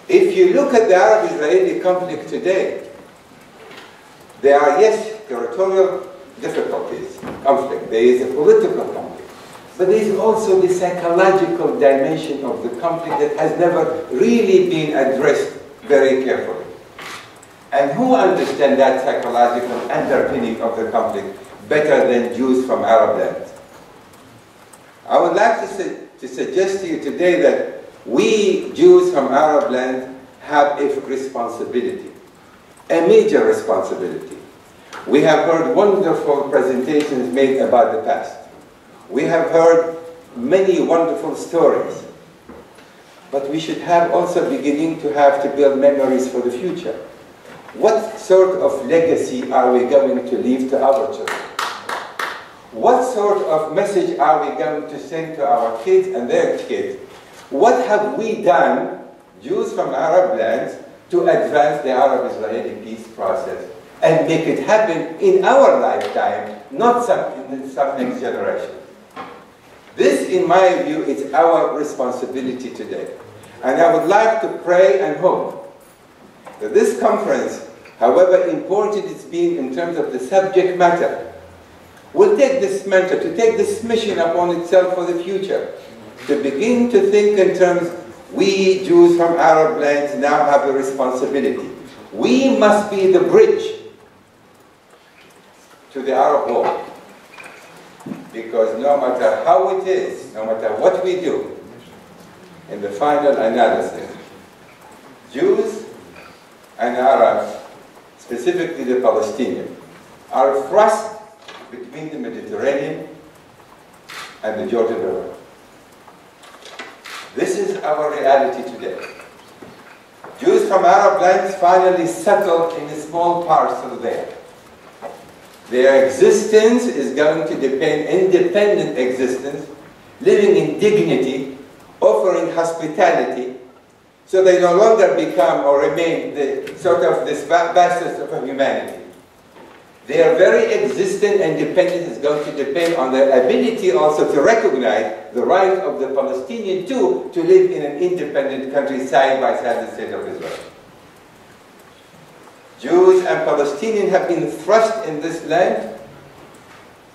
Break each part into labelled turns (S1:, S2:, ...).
S1: If you look at the Arab-Israeli conflict today, there are, yes, territorial difficulties, conflict. There is a political conflict. But there is also the psychological dimension of the conflict that has never really been addressed very carefully. And who understands that psychological underpinning of the conflict better than Jews from Arab lands? I would like to suggest to you today that we Jews from Arab lands have a responsibility, a major responsibility. We have heard wonderful presentations made about the past. We have heard many wonderful stories. But we should have also beginning to have to build memories for the future. What sort of legacy are we going to leave to our children? What sort of message are we going to send to our kids and their kids? What have we done, Jews from Arab lands, to advance the Arab-Israeli peace process and make it happen in our lifetime, not in some next generation? This, in my view, is our responsibility today. And I would like to pray and hope that this conference, however important it's been in terms of the subject matter, will take this mantle, to take this mission upon itself for the future, to begin to think in terms, we Jews from Arab lands now have a responsibility. We must be the bridge to the Arab world. Because no matter how it is, no matter what we do, in the final analysis, Jews and Arabs, specifically the Palestinians, are thrust between the Mediterranean and the Jordan River. This is our reality today. Jews from Arab lands finally settled in a small parcel there. Their existence is going to depend, independent existence, living in dignity, offering hospitality, so they no longer become or remain the sort of this bastards of humanity. Their very existence and dependence is going to depend on their ability also to recognize the right of the Palestinian too to live in an independent country side by side the state of Israel. Jews and Palestinians have been thrust in this land.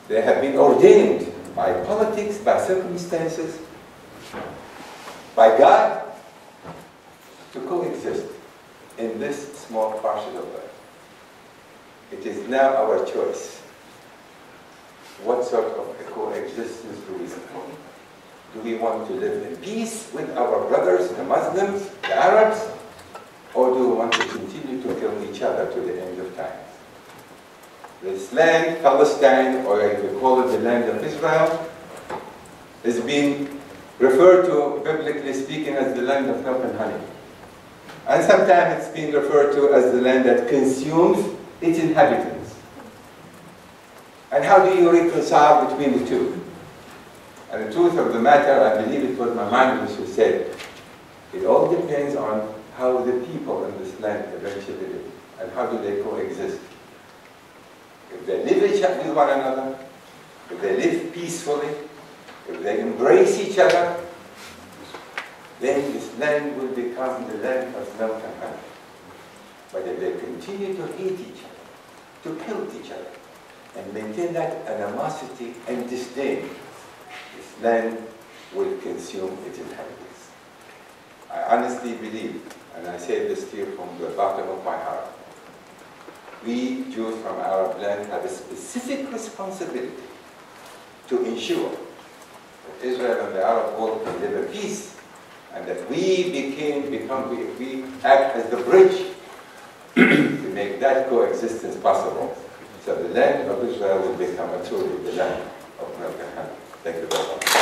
S1: They have been ordained by politics, by circumstances, by God, to coexist in this small parcel of land. It is now our choice. What sort of a coexistence do we support? Do we want to live in peace with our brothers, the Muslims, the Arabs, or do we want to continue to kill each other to the end of time? This land, Palestine, or if we call it the land of Israel, is being referred to, biblically speaking, as the land of milk and honey. And sometimes it's being referred to as the land that consumes its inhabitants. And how do you reconcile between the two? And the truth of the matter, I believe it was Maimonides who said, it all depends on how the people in this land eventually live, and how do they coexist. If they live with one another, if they live peacefully, if they embrace each other, then this land will become the land of milk and honey. But if they continue to hate each other, to kill each other, and maintain that animosity and disdain, this land will consume its inhabitants. I honestly believe, and I say this to you from the bottom of my heart, we Jews from Arab land have a specific responsibility to ensure that Israel and the Arab world can live in peace, and that we act as the bridge to make that coexistence possible. So the land of Israel will become truly the land of milk and honey. Thank you very much.